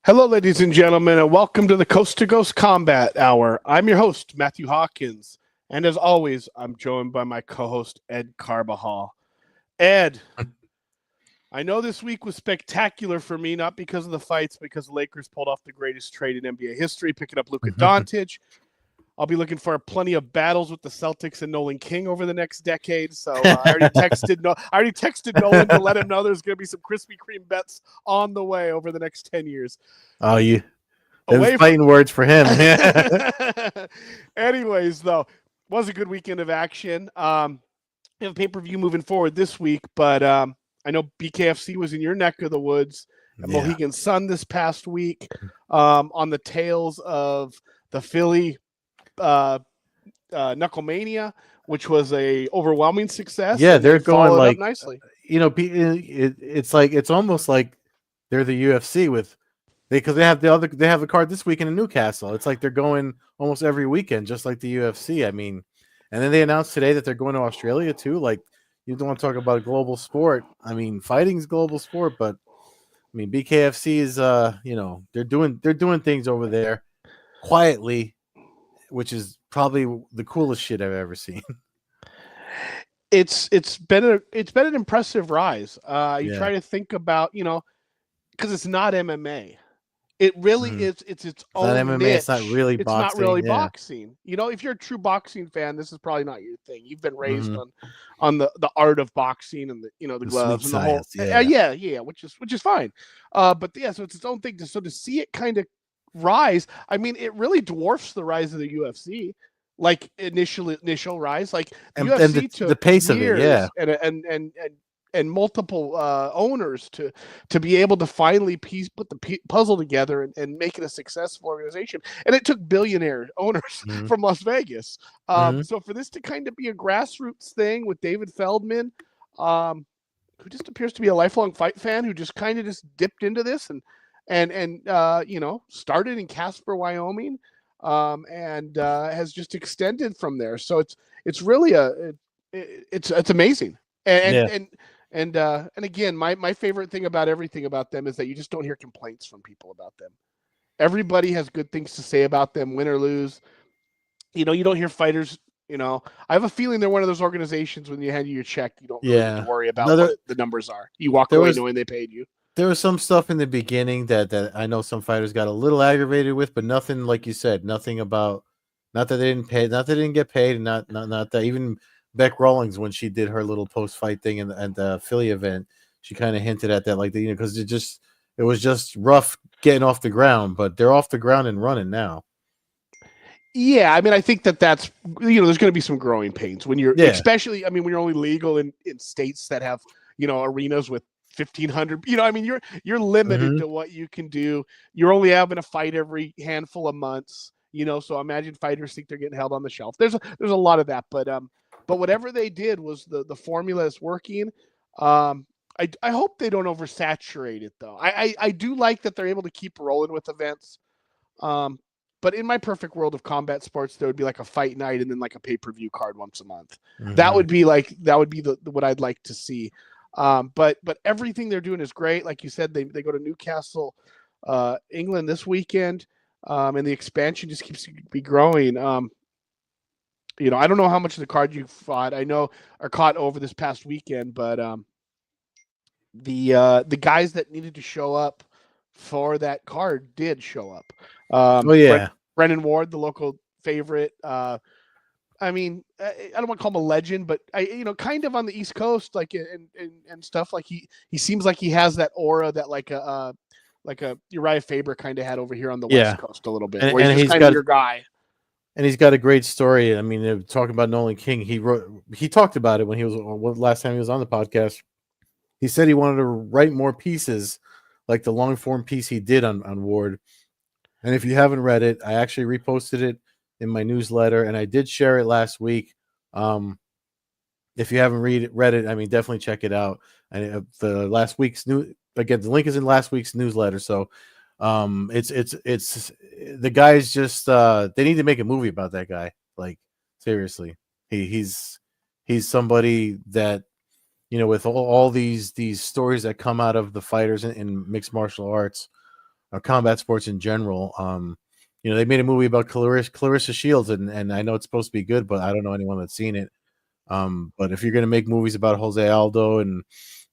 Hello, ladies and gentlemen, and welcome to the Coast-to-Coast Combat Hour. I'm your host, Matthew Hawkins, and as always, I'm joined by my co-host, Ed Carbajal. Ed, I know this week was spectacular for me, not because of the fights, because the Lakers pulled off the greatest trade in NBA history, picking up Luka Doncic. I'll be looking for plenty of battles with the Celtics and Nolan King over the next decade. So I already texted Nolan to let him know there's going to be some Krispy Kreme bets on the way over the next 10 years. Oh, you those fighting words for him. Anyways, though, was a good weekend of action. We have a pay-per-view moving forward this week, but I know BKFC was in your neck of the woods at Mohegan Sun this past week on the tails of the Philly Knucklemania, which was a overwhelming success. Yeah, they're going like nicely. It's almost like they're the UFC because they have a card this weekend in Newcastle. It's like they're going almost every weekend, just like the UFC. I mean, and then they announced today that they're going to Australia too. Like, you don't want to talk about a global sport. I mean, fighting's global sport, but I mean, BKFC is they're doing things over there quietly, which is probably the coolest shit I've ever seen. It's been an impressive rise. You try to think about, because it's not MMA. It really is. It's its own MMA. Niche. It's not really boxing. It's not really boxing. If you're a true boxing fan, this is probably not your thing. You've been raised on the art of boxing and the gloves and the whole which is fine. So it's its own thing. So to see it kind of rise, I mean, it really dwarfs the rise of the UFC. Like initial rise, like UFC took the pace years of it, and multiple owners to be able to finally put the puzzle together and make it a successful organization. And it took billionaire owners from Las Vegas. So for this to kind of be a grassroots thing with David Feldman, who just appears to be a lifelong fight fan, who just kind of just dipped into this and started in Casper, Wyoming. And has just extended from there. So it's really it's amazing. And again, my favorite thing about everything about them is that you just don't hear complaints from people about them. Everybody has good things to say about them, win or lose. You don't hear fighters. I have a feeling they're one of those organizations when you hand you your check, you don't really need to worry about what the numbers are. You walk away knowing they paid you. There was some stuff in the beginning that I know some fighters got a little aggravated with, but nothing, like you said, nothing about, not that they didn't pay, not that they didn't get paid, and not that even Beck Rawlings, when she did her little post fight thing and the Philly event, she kind of hinted at that, like, because it was just rough getting off the ground, but they're off the ground and running now. Yeah, I mean, I think that's there's going to be some growing pains when you're, especially, when you're only legal in states that have arenas with 1,500. You're limited to what you can do. You're only having a fight every handful of months. So imagine fighters think they're getting held on the shelf. There's a lot of that, but whatever they did was the formula is working. I hope they don't oversaturate it though. I do like that they're able to keep rolling with events. But in my perfect world of combat sports, there would be like a fight night and then like a pay-per-view card once a month. That would be what I'd like to see. But everything they're doing is great. Like you said, they go to Newcastle, England this weekend, and the expansion just keeps to be growing. I don't know how much of the card you fought. I know are caught over this past weekend, but the guys that needed to show up for that card did show up. Brennan Ward, the local favorite. I don't want to call him a legend, but kind of on the East Coast, like and stuff. Like he seems like he has that aura that like a Uriah Faber kind of had over here on the West Coast a little bit, where he's kind of your guy. And he's got a great story. I mean, talking about Nolan King, he talked about it when he was last time he was on the podcast. He said he wanted to write more pieces, like the long form piece he did on Ward. And if you haven't read it, I actually reposted it in my newsletter, and I did share it last week. If you haven't read it, definitely check it out. And the link is in last week's newsletter. So it's the guy's just they need to make a movie about that guy. Like, seriously, he's somebody that, with all these stories that come out of the fighters in mixed martial arts, combat sports in general. They made a movie about Clarissa Shields, and I know it's supposed to be good, but I don't know anyone that's seen it. But if you're gonna make movies about Jose Aldo, and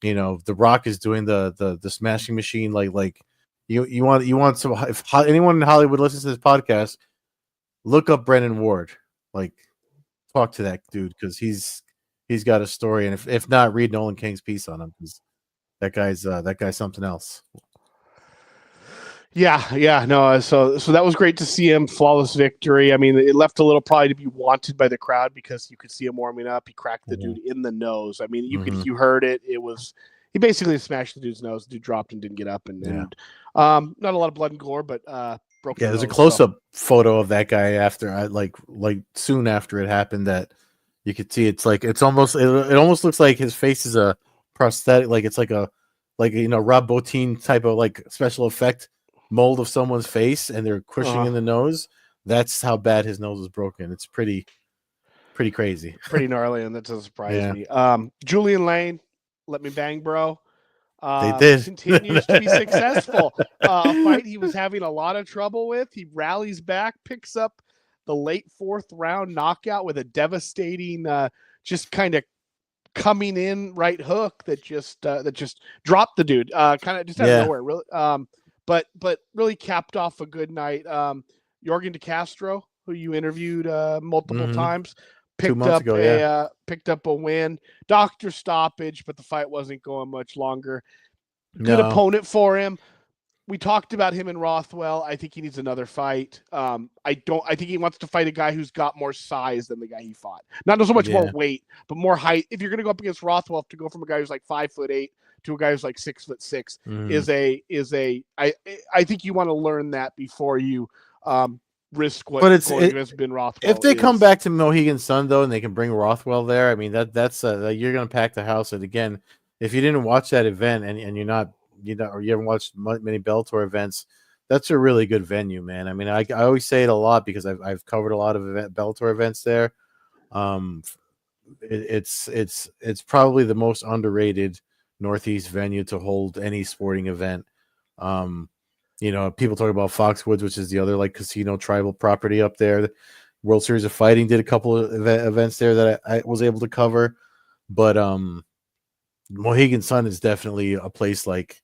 The Rock is doing the Smashing Machine, like you want some. If anyone in Hollywood listens to this podcast, look up Brennan Ward. Like, talk to that dude, because he's got a story, and if not, read Nolan King's piece on him, because that guy's something else. Yeah, no. So that was great to see him, flawless victory. I mean, it left a little probably to be wanted by the crowd, because you could see him warming up. He cracked the dude in the nose. I mean, you heard it. It was, he basically smashed the dude's nose. The dude dropped and didn't get up, and not a lot of blood and gore, but broke. Yeah, there's a close-up photo of that guy after, like soon after it happened, that you could see. It almost looks like his face is a prosthetic, like it's like Rob Bottin type of like special effect mold of someone's face, and they're crushing in the nose. That's how bad his nose is broken. It's pretty crazy, pretty gnarly, and that doesn't surprise me. Julian Lane, let me bang, bro. They did. Continues to be successful. A fight he was having a lot of trouble with. He rallies back, picks up the late 4th round knockout with a devastating, just kind of coming in right hook that just dropped the dude, kind of just out of nowhere, really. But really capped off a good night. Yorgan De Castro, who you interviewed multiple times, picked up a win. Doctor stoppage, but the fight wasn't going much longer. Good opponent for him. We talked about him in Rothwell. I think he needs another fight. I think he wants to fight a guy who's got more size than the guy he fought. Not so much more weight, but more height. If you're going to go up against Rothwell, to go from a guy who's like 5'8" to a guy who's like 6'6" is I think you want to learn that before you risk what going against Ben Rothwell. If they come back to Mohegan Sun though, and they can bring Rothwell there, I mean that's you're going to pack the house. And again, if you didn't watch that event and you're not, or you haven't watched many Bellator events, that's a really good venue, man. I mean, I always say it a lot because I've covered a lot of Bellator events there. It's probably the most underrated Northeast venue to hold any sporting event. People talk about Foxwoods, which is the other like casino tribal property up there. The World Series of Fighting did a couple of events there that I was able to cover, but Mohegan Sun is definitely a place like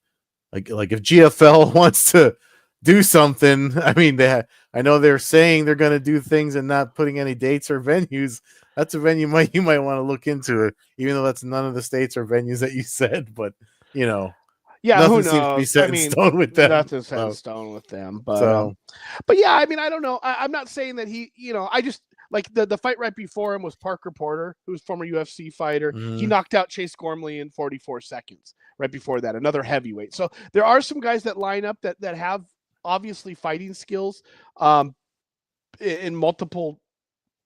if GFL wants to do something. I mean, I know they're saying they're going to do things and not putting any dates or venues. That's a venue you might want to look into it, even though that's none of the states or venues that you said. But nothing seems to be set in stone with them. Nothing's set in stone with them. But yeah, I mean, I don't know. I'm not saying that he. I just like the fight right before him was Parker Porter, who's a former UFC fighter. He knocked out Chase Gormley in 44 seconds. Right before that, another heavyweight. So there are some guys that line up that have obviously fighting skills in multiple,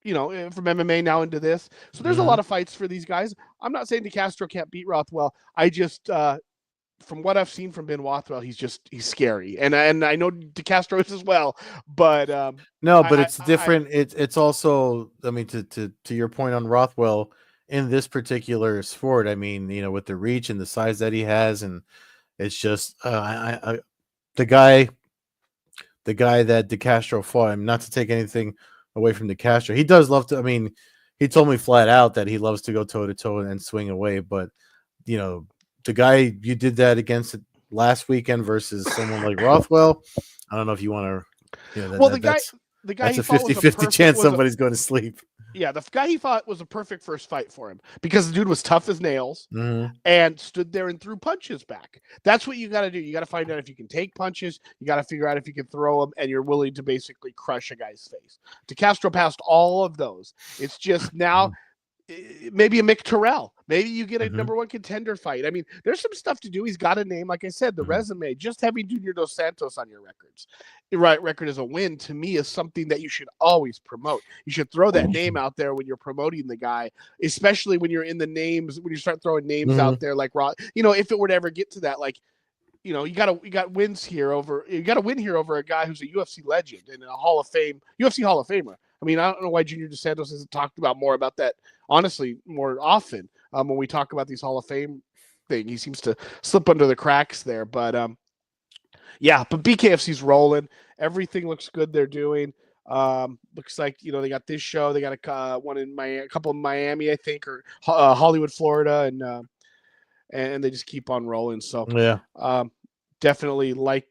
from MMA now into this. So there's a lot of fights for these guys. I'm not saying De Castro can't beat Rothwell. I just from what I've seen from Ben Rothwell, he's scary, and I know De Castro is as well. But but it's different. It's also, I mean, to your point on Rothwell. In this particular sport, I mean, with the reach and the size that he has, and it's just the guy that De Castro fought. I'm not to take anything away from De Castro. He does love to. I mean, he told me flat out that he loves to go toe to toe and swing away. But the guy you did that against last weekend versus someone like Rothwell, I don't know if you want to. The guy that's a 50-50 chance somebody's going to sleep. Yeah, the guy he fought was a perfect first fight for him because the dude was tough as nails and stood there and threw punches back. That's what you got to do. You got to find out if you can take punches. You got to figure out if you can throw them, and you're willing to basically crush a guy's face. De Castro passed all of those. It's just now maybe a Mick Terrell. Maybe you get a number one contender fight. I mean, there's some stuff to do. He's got a name. Like I said, the resume, just having Junior Dos Santos on your record as a win, to me, is something that you should always promote. You should throw that name out there when you're promoting the guy, especially when you're in the names, when you start throwing names out there like if it were to ever get to that, like, you got wins here over, you got to win here over a guy who's a UFC legend and a Hall of Fame, UFC Hall of Famer. I mean, I don't know why Junior Dos Santos hasn't talked about more about that, honestly, more often. When we talk about these Hall of Fame thing, he seems to slip under the cracks there. But Yeah, but BKFC's rolling. Everything looks good. They're doing. Looks like they got this show. They got one in Miami, a couple in Miami, I think, or Hollywood, Florida, and they just keep on rolling. So Yeah, definitely like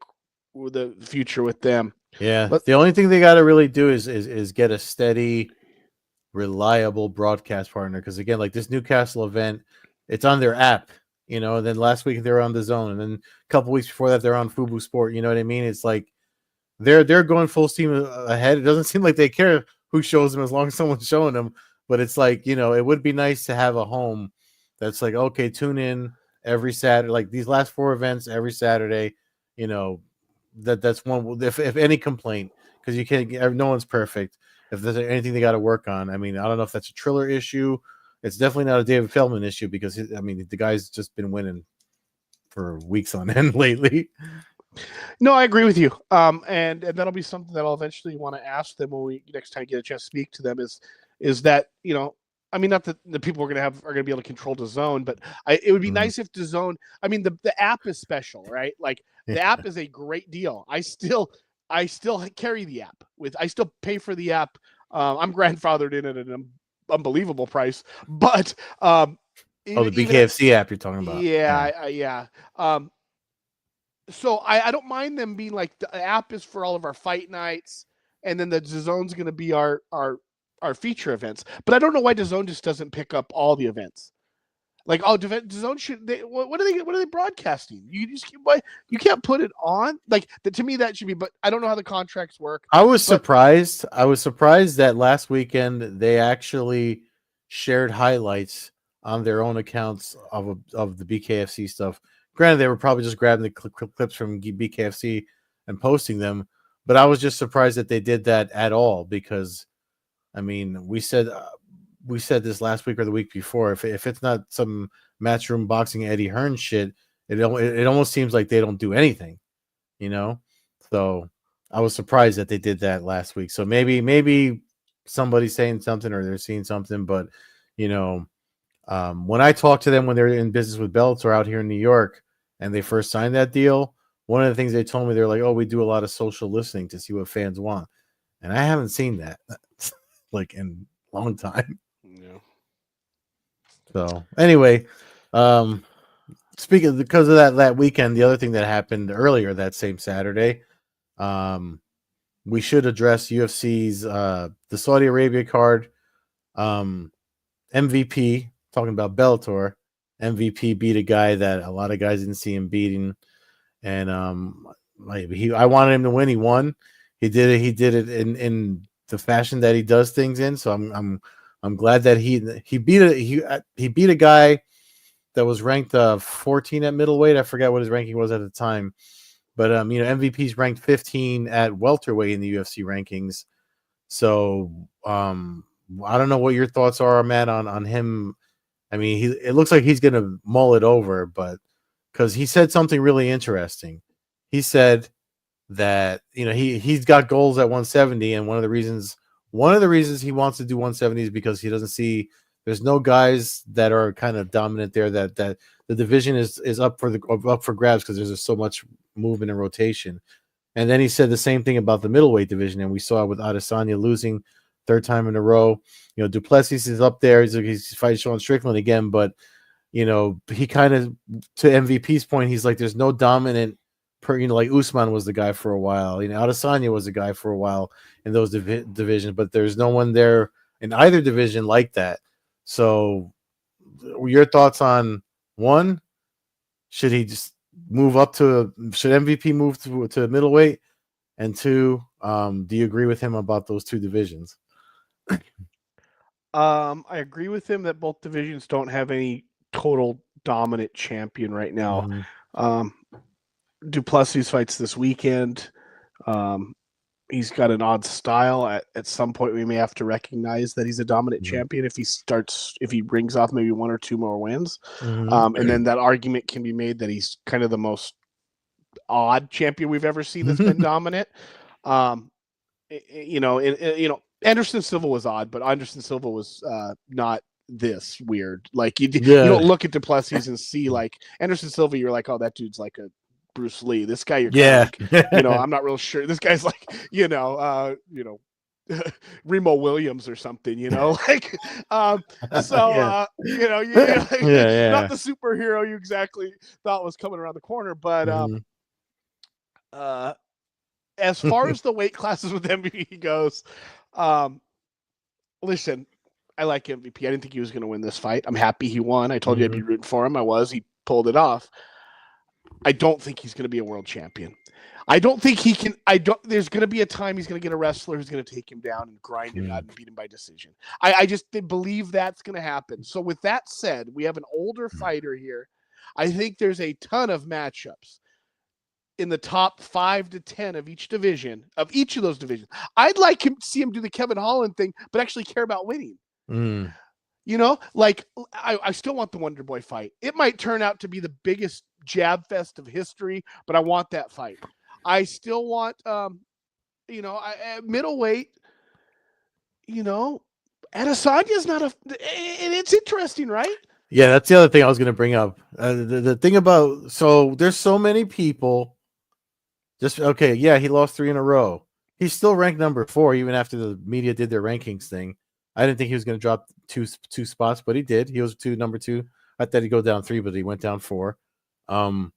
the future with them. yeah. The only thing they got to really do is get a steady, reliable broadcast partner. Because again, like this Newcastle event, it's on their app. And then last week they're on the Zone, and then a couple weeks before that they're on Fubo Sport. You know what I mean? It's like they're going full steam ahead. It doesn't seem like they care who shows them as long as someone's showing them. But it's like it would be nice to have a home that's like, okay, tune in every Saturday, like these last 4 events every Saturday. That's one. If any complaint, because you can't, no one's perfect. If there's anything they got to work on, I mean, I don't know if that's a Triller issue. It's definitely not a David Feldman issue because the guy's just been winning for weeks on end lately. No, I agree with you. And that'll be something that I'll eventually want to ask them when we next time get a chance to speak to them. Is that not that the people are going to be able to control the Zone, but it would be nice if the Zone. I mean, the app is special, right? Like the app is a great deal. I still carry the app I still pay for the app. I'm grandfathered in at an unbelievable price, but the BKFC app you're talking about. Yeah. So I don't mind them being like the app is for all of our fight nights, and then the Zone's going to be our feature events. But I don't know why the Zone just doesn't pick up all the events. Like, the Zone should. What are they broadcasting? You can't put it on. Like to me that should be. But I don't know how the contracts work. I was surprised. I was surprised that last weekend they actually shared highlights on their own accounts of the BKFC stuff. Granted, they were probably just grabbing the clips from BKFC and posting them, but I was just surprised that they did that at all because, I mean, we said this last week or the week before. If it's not some Matchroom Boxing Eddie Hearn shit, it almost seems like they don't do anything, So I was surprised that they did that last week. So maybe somebody's saying something or they're seeing something, but when I talked to them when they're in business with Bellator out here in New York and they first signed that deal, one of the things they told me, they're like, oh, we do a lot of social listening to see what fans want. And I haven't seen that like in a long time. Yeah. So anyway, speaking because of that weekend, the other thing that happened earlier that same Saturday, we should address UFC's the Saudi Arabia card. MVP, talking about Bellator, MVP beat a guy that a lot of guys didn't see him beating, and I wanted him to win. He won. He did it. He did it in the fashion that he does things in. So I'm glad that he beat a guy that was ranked 14 at middleweight. I forgot what his ranking was at the time, but MVP's ranked 15 at welterweight in the UFC rankings. So I don't know what your thoughts are, Matt, on him. I mean, it looks like he's going to mull it over, but because he said something really interesting. He said that he's got goals at 170, and one of the reasons he wants to do 170 is because he doesn't see there's no guys that are kind of dominant there. That the division is up for grabs because there's just so much movement and rotation. And then he said the same thing about the middleweight division, and we saw it with Adesanya losing third time in a row. Duplessis is up there. He's fighting Sean Strickland again, but he kind of, to MVP's point, he's like, there's no dominant like Usman was the guy for a while. Adesanya was the guy for a while in those divisions, but there's no one there in either division like that. So your thoughts on one, should he just move up should MVP move to middleweight? And two, do you agree with him about those two divisions? I agree with him that both divisions don't have any total dominant champion right now. Mm-hmm. Duplessis fights this weekend. He's got an odd style. At some point, we may have to recognize that he's a dominant champion if he brings off maybe one or two more wins. Mm-hmm. And then that argument can be made that he's kind of the most odd champion we've ever seen that's been dominant. Anderson Silva was odd, but Anderson Silva was not this weird. Like you don't look at Duplessis and see like Anderson Silva, you're like, oh, that dude's like a Bruce Lee. This guy, you're Yeah. kind of like, you know, I'm not real sure. This guy's like, Remo Williams or something, you know, like, Yeah. you know, Yeah. not the superhero you exactly thought was coming around the corner, but, as far as the weight classes with MVP goes, listen, I like MVP. I didn't think he was going to win this fight. I'm happy he won. I told you I'd be rooting for him. I was. He pulled it off. I don't think he's going to be a world champion. I don't think he can. There's going to be a time he's going to get a wrestler who's going to take him down and grind him out and beat him by decision. I just believe that's going to happen. So with that said, we have an older fighter here. I think there's a ton of matchups in the top 5 to 10 of each of those divisions. I'd like to see him do the Kevin Holland thing, but actually care about winning. You know, like I still want the Wonder Boy fight. It might turn out to be the biggest jab fest of history, but I want that fight. I still want, at middleweight, Adesanya's not and it's interesting, right? Yeah, that's the other thing I was going to bring up. The thing about, so there's so many people he lost 3 in a row. He's still ranked number 4, even after the media did their rankings thing. I didn't think he was going to drop two spots, but he did. He was number 2. I thought he'd go down 3, but he went down 4. But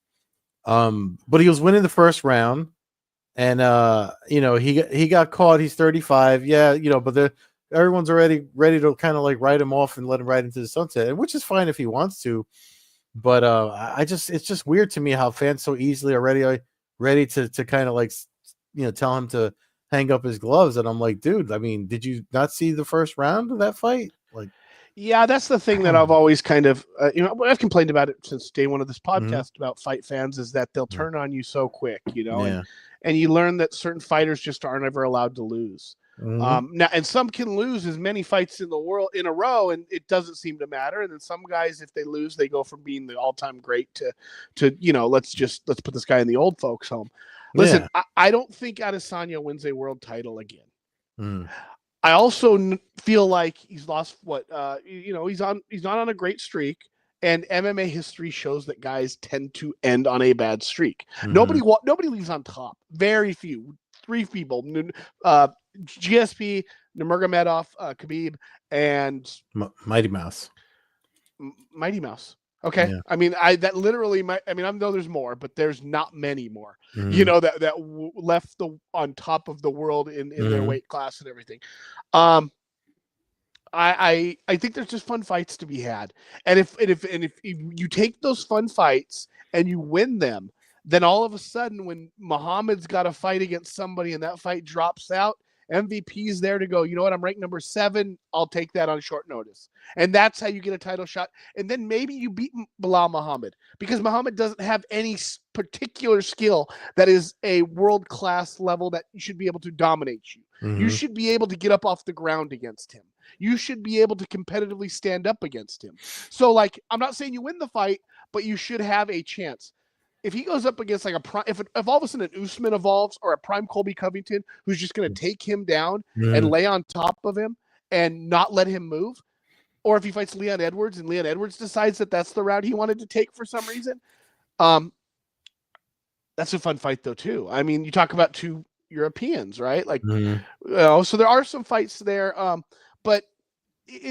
he was winning the first round, and he got caught. He's 35, but everyone's already ready to kind of like write him off and let him ride into the sunset, which is fine if he wants to. But it's just weird to me how fans so easily are ready to kind of like tell him to hang up his gloves, and I'm like, dude, I mean, did you not see the first round of that fight? Like, yeah, that's the thing that I've always kind of, I've complained about it since day one of this podcast about fight fans, is that they'll turn on you so quick, and you learn that certain fighters just aren't ever allowed to lose. Now, and some can lose as many fights in the world in a row, and it doesn't seem to matter. And then some guys, if they lose, they go from being the all-time great to let's put this guy in the old folks' home. Listen, I don't think Adesanya wins a world title again. I also feel like he's lost he's not on a great streak, and MMA history shows that guys tend to end on a bad streak. Nobody leaves on top. Very few. 3 people. GSP, Nurmagomedov, Khabib, and Mighty Mouse. Mighty Mouse. Okay. Yeah. I mean, I know there's more, but there's not many more, that left on top of the world in their weight class and everything. I think there's just fun fights to be had. And if you take those fun fights and you win them, then all of a sudden when Muhammad's got a fight against somebody and that fight drops out, MVP's there to go, you know what, I'm ranked number 7. I'll take that on short notice. And that's how you get a title shot. And then maybe you beat Bilal Muhammad, because Muhammad doesn't have any particular skill that is a world-class level that you should be able to dominate you. You should be able to get up off the ground against him. You should be able to competitively stand up against him. So, like, I'm not saying you win the fight, but you should have a chance. If he goes up against like if all of a sudden an Usman evolves, or a prime Colby Covington who's just going to take him down and lay on top of him and not let him move, or if he fights Leon Edwards and Leon Edwards decides that that's the route he wanted to take for some reason, that's a fun fight though too. I mean, you talk about 2 Europeans, right? Like, so there are some fights there, but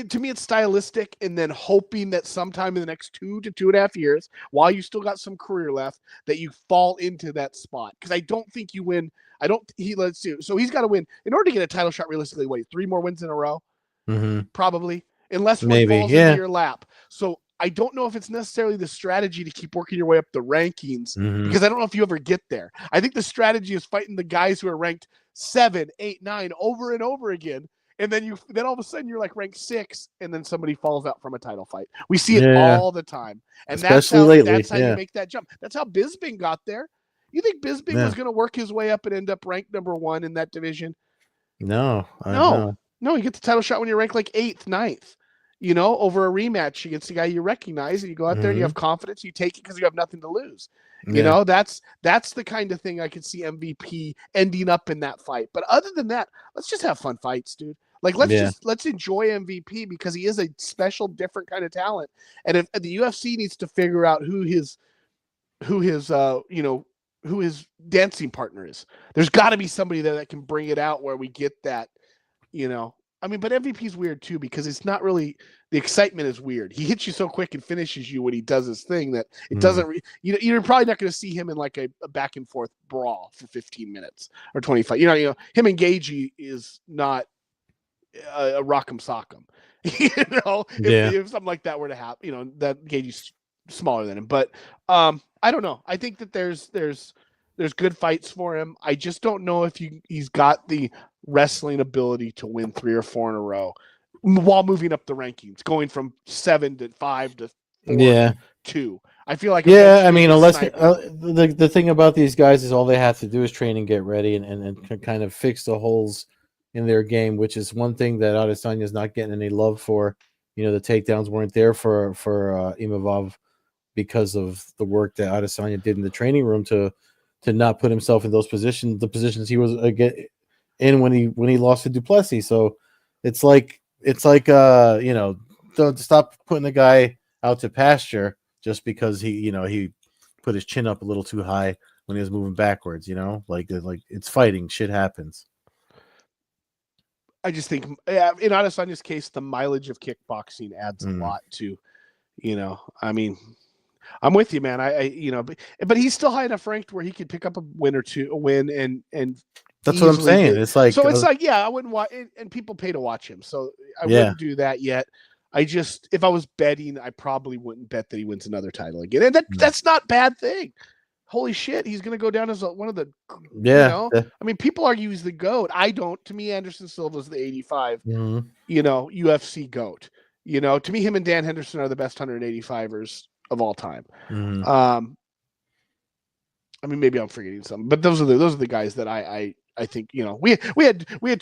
to me, it's stylistic, and then hoping that sometime in the next 2 to 2.5 years, while you still got some career left, that you fall into that spot. Because I don't think you win. Let's see. So he's got to win in order to get a title shot. Realistically, 3 more wins in a row, probably, unless one falls into your lap. So I don't know if it's necessarily the strategy to keep working your way up the rankings, because I don't know if you ever get there. I think the strategy is fighting the guys who are ranked 7, 8, 9 over and over again. And then all of a sudden you're like ranked 6, and then somebody falls out from a title fight. We see it all the time, and especially that's how you make that jump. That's how Bisping got there. You think Bisping was going to work his way up and end up ranked number 1 in that division? No. You get the title shot when you're ranked like 8th, 9th. Over a rematch against a guy you recognize, and you go out there and you have confidence. You take it because you have nothing to lose. That's the kind of thing I could see MVP ending up in that fight. But other than that, let's just have fun fights, dude. Like, let's enjoy MVP, because he is a special, different kind of talent. And if the UFC needs to figure out who his who his dancing partner is. There's got to be somebody there that can bring it out where we get that, you know. I mean, but MVP's weird too because it's not really the excitement is weird. He hits you so quick and finishes you when he does his thing that it doesn't. You're probably not going to see him in like a back and forth brawl for 15 minutes or 25. You know, him and Gagey is not a rock'em sock'em. If something like that were to happen, that Gagey's smaller than him. But I don't know. I think that there's good fights for him. I just don't know if he's got the wrestling ability to win 3 or 4 in a row while moving up the rankings, going from 7 to 5 to 4 to 2. I feel like I mean, unless the thing about these guys is all they have to do is train and get ready and kind of fix the holes in their game, which is one thing that Adesanya is not getting any love for. The takedowns weren't there for Imavov because of the work that Adesanya did in the training room to not put himself in those positions, the positions he was in when he lost to Duplessis. So it's like don't stop putting the guy out to pasture just because he put his chin up a little too high when he was moving backwards. Like it's fighting, shit happens. I just think in Adesanya's case, the mileage of kickboxing adds a lot to, I mean, I'm with you, man. But he's still high enough ranked where he could pick up a win and that's what I'm saying. It's like I wouldn't watch, and people pay to watch him, so I wouldn't do that yet. If I was betting, I probably wouldn't bet that he wins another title again, and that's not a bad thing. Holy shit, he's going to go down as one of the I mean, people argue he's the GOAT. I don't. To me, Anderson Silva's the 85, UFC GOAT. To me, him and Dan Henderson are the best 185ers of all time. I mean, maybe I'm forgetting something, but those are the guys that I think, we had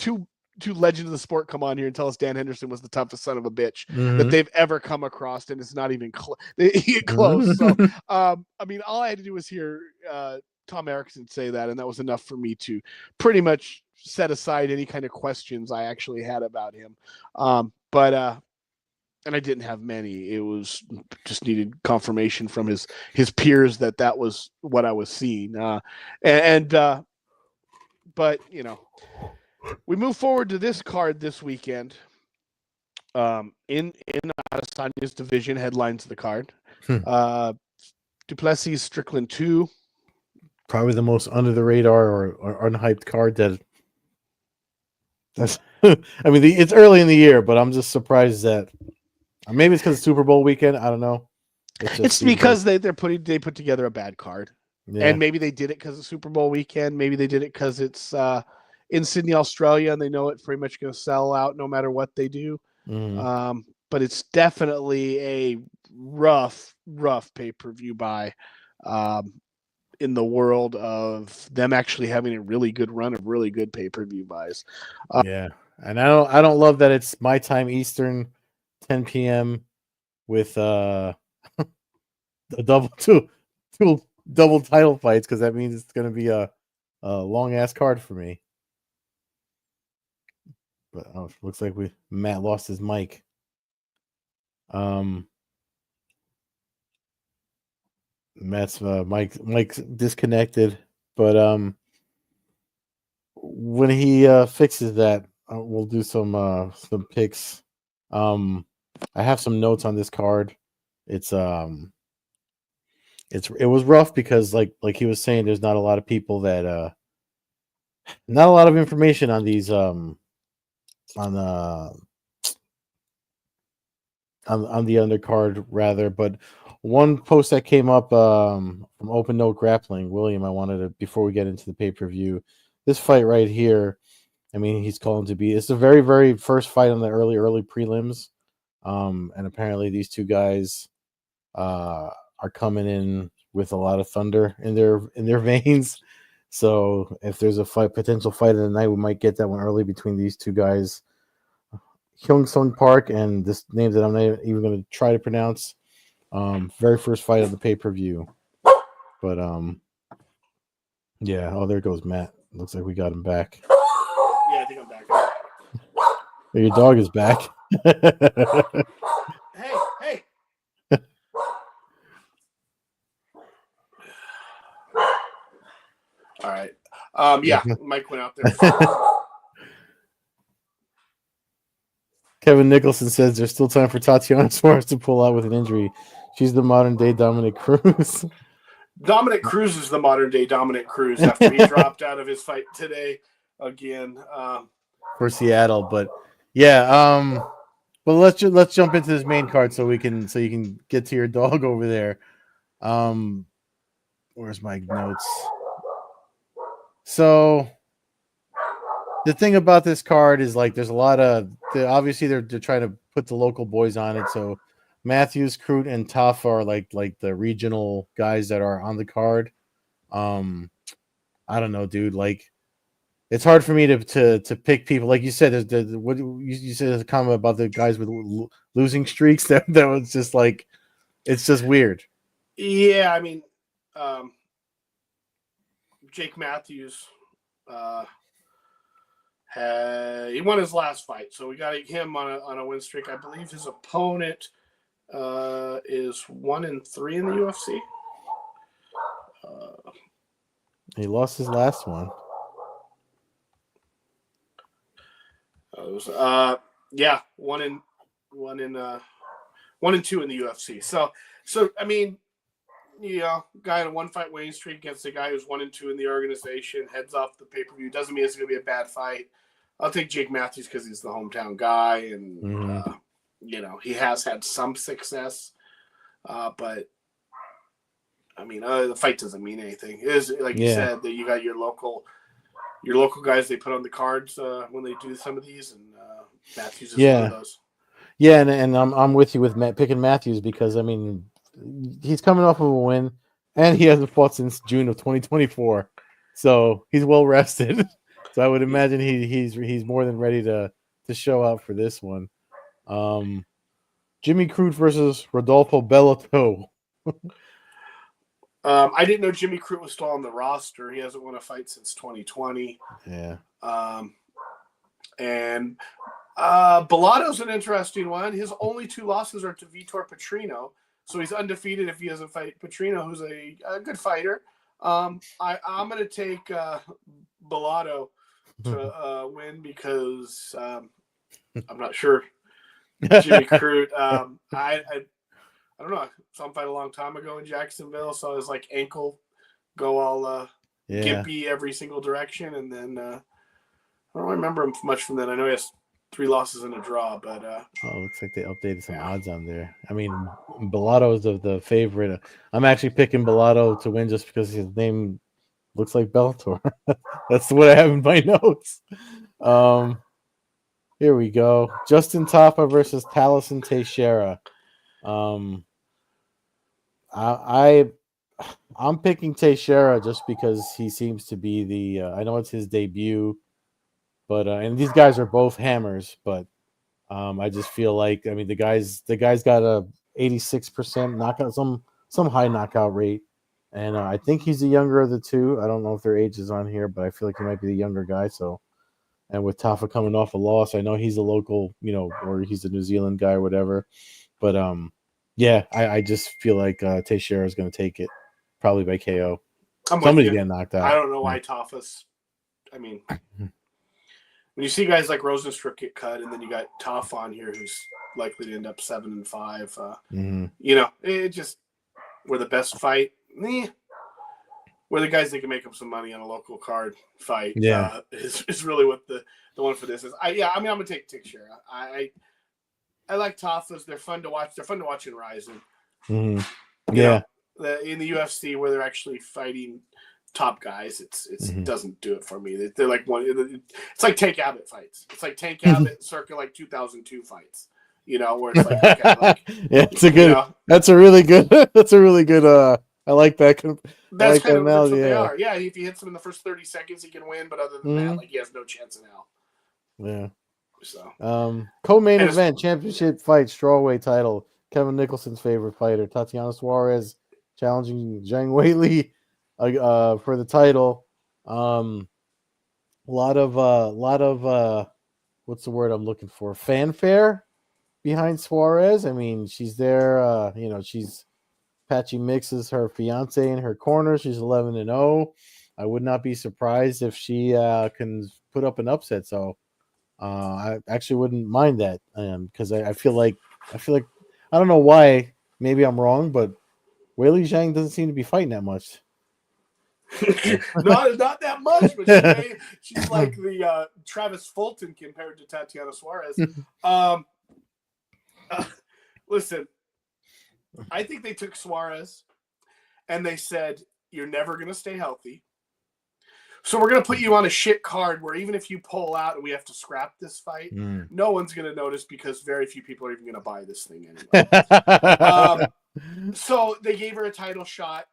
two legends of the sport come on here and tell us Dan Henderson was the toughest son of a bitch that they've ever come across, and it's not even close. So, I mean, all I had to do was hear Tom Erickson say that, and that was enough for me to pretty much set aside any kind of questions I actually had about him. And I didn't have many. It was just needed confirmation from his peers that was what I was seeing. But we move forward to this card this weekend. In Adesanya's division, headlines the card. Duplessis Strickland 2. Probably the most under the radar or unhyped card that's I mean, it's early in the year, but I'm just surprised that maybe it's because it's Super Bowl weekend. I don't know. It's because they put together a bad card, and maybe they did it because it's Super Bowl weekend. Maybe they did it because it's in Sydney, Australia, and they know it's pretty much going to sell out no matter what they do. But it's definitely a rough pay-per-view buy in the world of them actually having a really good run of really good pay-per-view buys. And I don't love that it's my time Eastern, 10 p.m. with the two double title fights, because that means it's going to be a long ass card for me. But it looks like Matt lost his mic. Matt's mic's disconnected, but when he fixes that, we'll do some picks. I have some notes on this card. It was rough because like he was saying, there's not a lot of people that not a lot of information on these on the undercard rather, but one post that came up from Open Note Grappling, William, I wanted to, before we get into the pay-per-view, this fight right here, I mean, he's calling to be, it's the very, very first fight on the early prelims. And apparently these two guys are coming in with a lot of thunder in their veins. So if there's a potential fight of the night, we might get that one early between these two guys, Hyung Sung Park, and this name that I'm not even going to try to pronounce. Very first fight of the pay-per-view. But yeah. Oh, there goes Matt. Looks like we got him back. Yeah, I think I'm back. Your dog is back. Hey. Yeah, Mike went out there. Kevin Nicholson says there's still time for Tatiana Suarez to pull out with an injury. She's the modern day Dominic Cruz. Dominic Cruz is the modern day Dominic Cruz after he dropped out of his fight today again for Seattle. But yeah, but let's jump into this main card so you can get to your dog over there. Where's my notes? So the thing about this card is like there's a lot of obviously they're trying to put the local boys on it. So Matthews, Crute, and Tough are like the regional guys that are on the card. I don't know, dude. Like it's hard for me to pick people. Like you said, what you said there's a comment about the guys with losing streaks that was just like it's just weird. Yeah, I mean, Jake Matthews, he won his last fight, so we got him on a win streak. I believe his opponent is 1-3 in the UFC. He lost his last one. Yeah, 1-2 in the UFC. So I mean, guy on a 1-fight winning streak against a guy who's 1-2 in the organization, heads off the pay-per-view. Doesn't mean it's going to be a bad fight. I'll take Jake Matthews because he's the hometown guy, and he has had some success. But I mean, the fight doesn't mean anything. It is like you said that you got your local guys they put on the cards when they do some of these, and Matthews is one of those. Yeah, and I'm with you with picking Matthews because I mean he's coming off of a win, and he hasn't fought since June of 2024, so he's well rested. So I would imagine he's more than ready to show out for this one. Jimmy Crute versus Rodolfo Bellato. I didn't know Jimmy Crute was still on the roster. He hasn't won a fight since 2020. Yeah. And Bellato's an interesting one. His only 2 losses are to Vitor Petrino, so he's undefeated if he doesn't fight Petrino, who's a good fighter. I'm going to take Bellato to win because I'm not sure. Jimmy Crute, I don't know. I saw him fight a long time ago in Jacksonville. Saw his ankle go all gimpy every single direction, and then I don't remember him much from that. I know he has 3 losses and a draw, but looks like they updated some odds on there. I mean, Bellato is the favorite. I'm actually picking Bellato to win just because his name looks like Bellator. That's what I have in my notes. Here we go. Justin Taffa versus Talison Teixeira. I'm picking Teixeira just because he seems to be the. I know it's his debut, but and these guys are both hammers. But I just feel like the guy's got a 86% knockout, some high knockout rate, and I think he's the younger of the two. I don't know if their age is on here, but I feel like he might be the younger guy. So, and with Taffa coming off a loss, I know he's a local, or he's a New Zealand guy or whatever. But yeah, I just feel like Teixeira is going to take it, probably by KO. Somebody's getting knocked out. I don't know why Taffa's. I mean, when you see guys like Rosenstruck get cut, and then you got Taffa on here, who's likely to end up 7-5. It just where the best fight. Where the guys that can make up some money on a local card fight. Is really what the one for this is. I'm going to take Teixeira. I like Tafas. They're fun to watch. They're fun to watch in Ryzen. Mm-hmm. In the UFC where they're actually fighting top guys, it doesn't do it for me. They're like it's like Tank Abbott fights. It's like Tank Abbott circa 2002 fights. Where it's like, okay, it's a good. That's a really good. That's a really good. I like that. That's kind of what they are. Yeah, if he hits him in the first 30 seconds, he can win. But other than that, he has no chance in hell. Yeah. So, co-main event championship fight, strawweight title. Kevin Nicholson's favorite fighter, Tatiana Suarez, challenging Zhang Weili for the title. A lot of what's the word I'm looking for? Fanfare behind Suarez. I mean, she's there. She's Patchy Mix is her fiance in her corner. She's 11-0. I would not be surprised if she can put up an upset. So I actually wouldn't mind that because I feel like I don't know why. Maybe I'm wrong, but Weili Zhang doesn't seem to be fighting that much. not that much, but she's like the Travis Fulton compared to Tatiana Suarez. Listen, I think they took Suarez and they said, you're never going to stay healthy. So we're going to put you on a shit card where even if you pull out and we have to scrap this fight, no one's going to notice because very few people are even going to buy this thing anyway. So they gave her a title shot,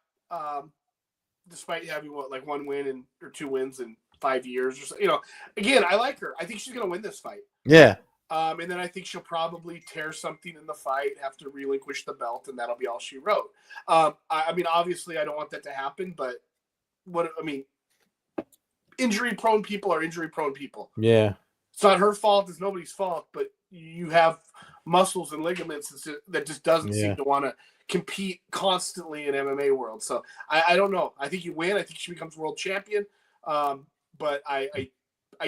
despite having one win or 2 wins in 5 years or so. Again, I like her. I think she's going to win this fight. Yeah. And then I think she'll probably tear something in the fight, have to relinquish the belt, and that'll be all she wrote. I mean, obviously, I don't want that to happen, but injury-prone people are injury-prone people. Yeah. It's not her fault. It's nobody's fault, but you have muscles and ligaments that just doesn't seem to want to compete constantly in MMA world. So I don't know. I think you win. I think she becomes world champion. But I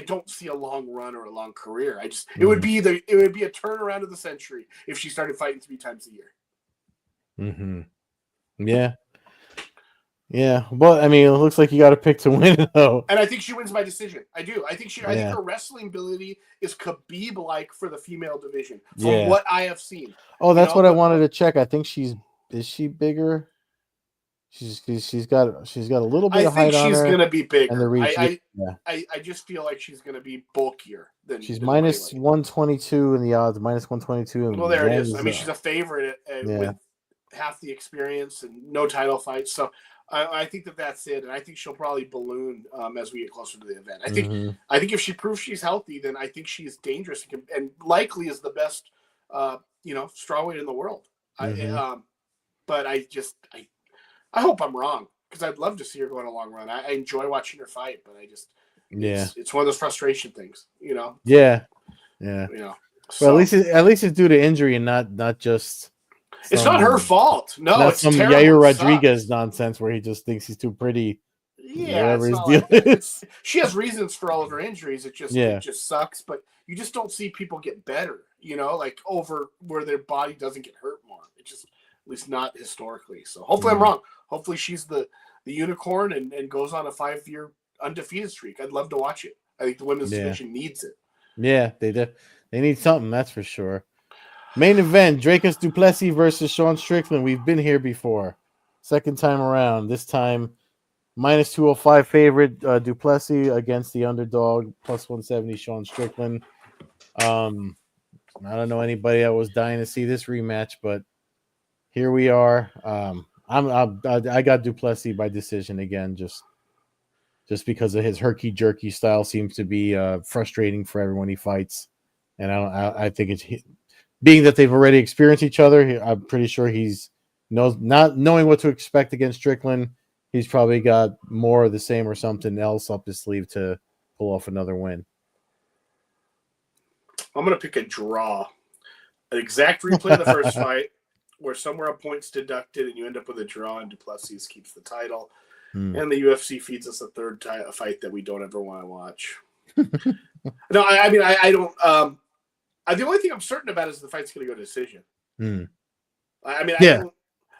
don't see a long run or a long career. It would be a turnaround of the century if she started fighting 3 times a year. Mm-hmm. Yeah. Yeah. But I mean, it looks like you got to pick to win though. And I think she wins by decision. I do. I think I think her wrestling ability is Khabib-like for the female division from what I have seen. Oh, that's what I wanted to check. I think is she bigger? She's got a little bit of height on her. I think she's going to be bigger. I just feel like she's going to be bulkier than she's minus 122 in the odds, minus 122. Well, there it is. I mean, she's a favorite with half the experience and no title fights. So I think that's it, and I think she'll probably balloon as we get closer to the event. I think if she proves she's healthy, then I think she's dangerous and likely is the best strawweight in the world. But I hope I'm wrong because I'd love to see her go on a long run. I enjoy watching her fight, but it's one of those frustration things, Yeah. So, well, at least it's due to injury and not just. It's not her fault. No, not it's some terrible. Yair Rodriguez nonsense where he just thinks he's too pretty. Yeah, whatever his deal is. She has reasons for all of her injuries. It just sucks. But you just don't see people get better. Over where their body doesn't get hurt more. It just, at least not historically. So hopefully I'm wrong. Hopefully she's the unicorn and goes on a 5-year undefeated streak. I'd love to watch it. I think the women's division needs it. Yeah, they need something. That's for sure. Main event, Dricus du Plessis versus Sean Strickland. We've been here before. Second time around. This time, minus 205 favorite du Plessis against the underdog, plus 170 Sean Strickland. I don't know anybody that was dying to see this rematch, but here we are. I got du Plessis by decision again, just because of his herky-jerky style seems to be frustrating for everyone he fights. And I think it's... Being that they've already experienced each other, I'm pretty sure not knowing what to expect against Strickland, he's probably got more of the same or something else up his sleeve to pull off another win. I'm going to pick a draw. An exact replay of the first fight where somewhere a point's deducted and you end up with a draw and du Plessis keeps the title. And the UFC feeds us a third fight that we don't ever want to watch. No, I mean, I don't... the only thing I'm certain about is the fight's going to go to decision. I mean, I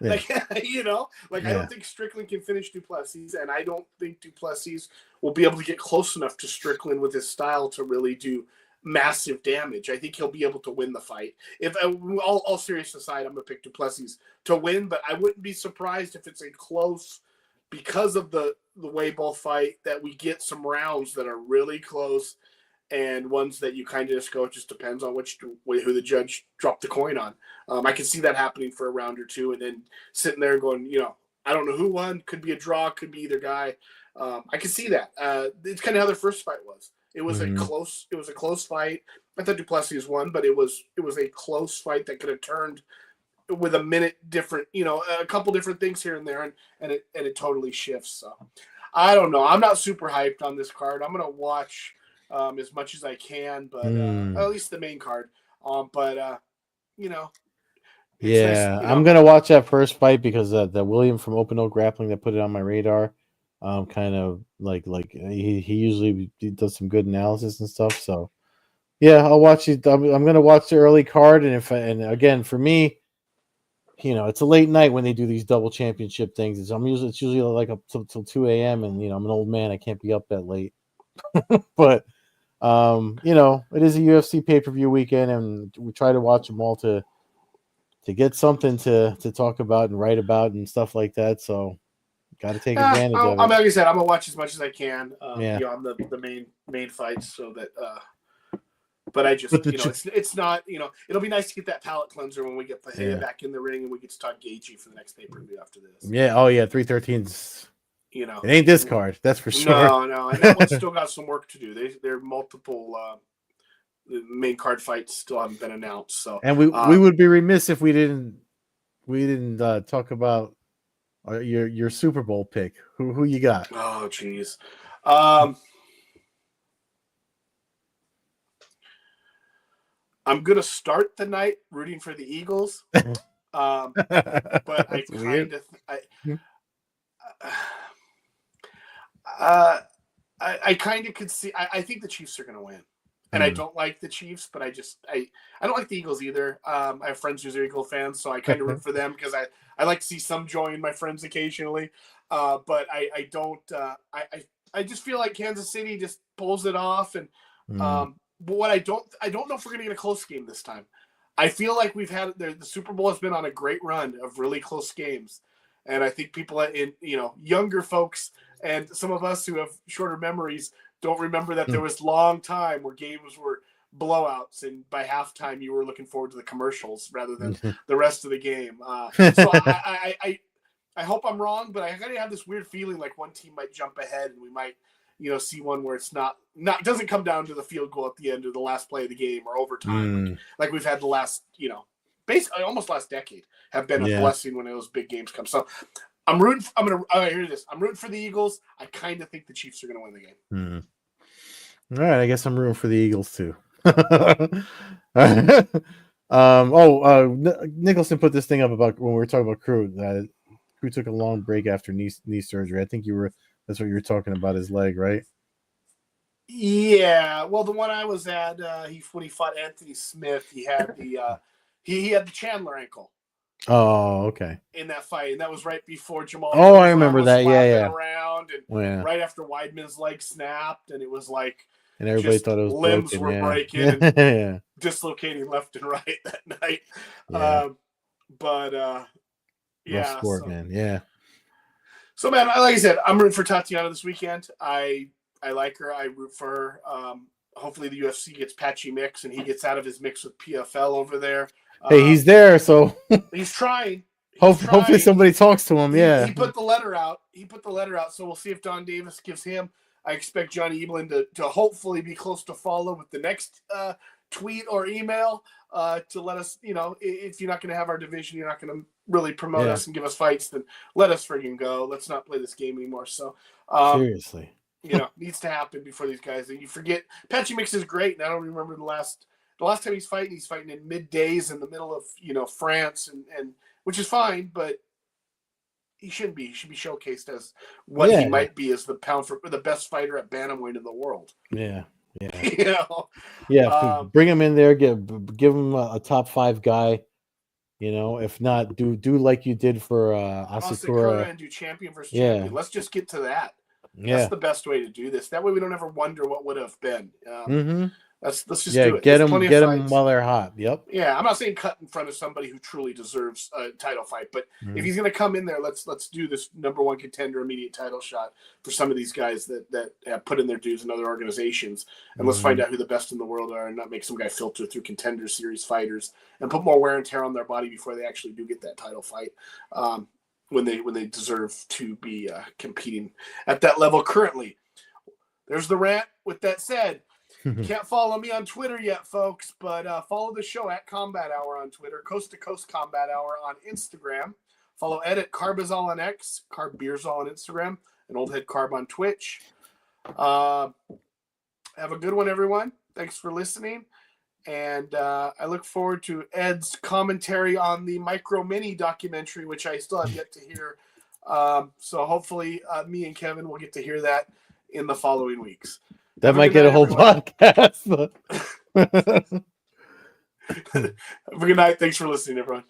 don't think Strickland can finish du Plessis, and I don't think du Plessis will be able to get close enough to Strickland with his style to really do massive damage. I think he'll be able to win the fight. If all serious aside, I'm going to pick du Plessis to win, but I wouldn't be surprised if it's a close, because of the way both fight, that we get some rounds that are really close. And ones that you kind of just go, it just depends on who the judge dropped the coin on. I can see that happening for a round or two, and then sitting there going, I don't know who won. Could be a draw. Could be either guy. I can see that. It's kind of how their first fight was. It was a close fight. I thought du Plessis won, but it was a close fight that could have turned with a minute different. A couple different things here and there, and it totally shifts. So I don't know. I'm not super hyped on this card. I'm gonna watch as much as I can, but at least the main card. Nice, I'm gonna watch that first fight because the William from Open O Grappling that put it on my radar. kind of like he usually does some good analysis and stuff. So yeah, I'll watch it. I'm gonna watch the early card, and again for me, it's a late night when they do these double championship things. It's usually like up till 2 a.m. and I'm an old man, I can't be up that late. But it is a UFC pay-per-view weekend, and we try to watch them all to get something to talk about and write about and stuff like that. So got to take advantage of it. Like I said, I'm gonna watch as much as I can Yeah. on the main fights, so that. But I just, it's not, it'll be nice to get that palate cleanser when we get Pahea back in the ring and we get to talk Gaethje for the next pay-per-view after this. Yeah. Oh yeah, 313's. It ain't this card, that's for sure. No, and that one's still got some work to do. There are multiple main card fights still haven't been announced. So, and we would be remiss if we didn't talk about your Super Bowl pick. Who you got? Oh, geez. I'm gonna start the night rooting for the Eagles, but I kind of I kind of could see. I think the Chiefs are gonna win, and I don't like the Chiefs, but I don't like the Eagles either. I have friends who are Eagle fans, so I kind of root for them because I like to see some joy in my friends occasionally. But I don't. I just feel like Kansas City just pulls it off, and but what I don't know if we're going to get a close game this time. I feel like we've had the Super Bowl has been on a great run of really close games, and I think people in younger folks and some of us who have shorter memories don't remember that there was long time where games were blowouts, and by halftime you were looking forward to the commercials rather than the rest of the game. So I hope I'm wrong, but I kind of have this weird feeling like one team might jump ahead and we might see one where it's not doesn't come down to the field goal at the end or the last play of the game or overtime, like we've had the last, basically almost last decade have been a blessing when those big games come. So I'm rooting. Hear this. I'm rooting for the Eagles. I kind of think the Chiefs are going to win the game. All right, I guess I'm rooting for the Eagles too. Nicholson put this thing up about when we were talking about Crew. That Crew took a long break after knee surgery. I think that's what you were talking about, his leg, right? Yeah. Well, the one I was at, when he fought Anthony Smith, he had the he had the Chandler ankle. Oh, okay. In that fight, and that was right before Jamal. Oh, I remember that. Yeah. Around and right after Weidman's leg snapped, and it was like, and everybody thought it was limbs broken, were breaking, and dislocating left and right that night. Yeah. Rough sport, man. Yeah. So, man, like I said, I'm rooting for Tatiana this weekend. I like her. I root for her. Hopefully the UFC gets Patchy Mix and he gets out of his mix with PFL over there. Hey, he's there, so he's trying. Hopefully somebody talks to him. He put the letter out. So we'll see if Don Davis gives him. I expect Johnny Evelyn to hopefully be close to follow with the next tweet or email to let us, if you're not going to have our division, you're not going to really promote us and give us fights, then let us friggin' go. Let's not play this game anymore. So seriously, needs to happen before these guys. And you forget, Patchy Mix is great, and I don't remember the last time he's fighting in middays in the middle of France, and which is fine, but he shouldn't be. He should be showcased as what he might be as the best fighter at bantamweight in the world. Yeah. Bring him in there, give him a top 5 guy. If not, do like you did for Asakura and do champion versus champion. Let's just get to that. That's the best way to do this. That way we don't ever wonder what would have been. Let's just do it. Get them while they're hot. Yep. Yeah, I'm not saying cut in front of somebody who truly deserves a title fight, but if he's going to come in there, let's do this number 1 contender immediate title shot for some of these guys that have put in their dues in other organizations, and let's find out who the best in the world are, and not make some guy filter through contender series fighters and put more wear and tear on their body before they actually do get that title fight. When they deserve to be competing at that level currently. There's the rant. With that said. Can't follow me on Twitter yet, folks, but follow the show at Combat Hour on Twitter, Coast-to-Coast Combat Hour on Instagram. Follow Ed at Carbazol on X, Carb Beerzol on Instagram, and Old Head Carb on Twitch. Have a good one, everyone. Thanks for listening. And I look forward to Ed's commentary on the Micro Mini documentary, which I still have yet to hear So hopefully me and Kevin will get to hear that in the following weeks. That might get a whole podcast. Have a good night. Thanks for listening, everyone.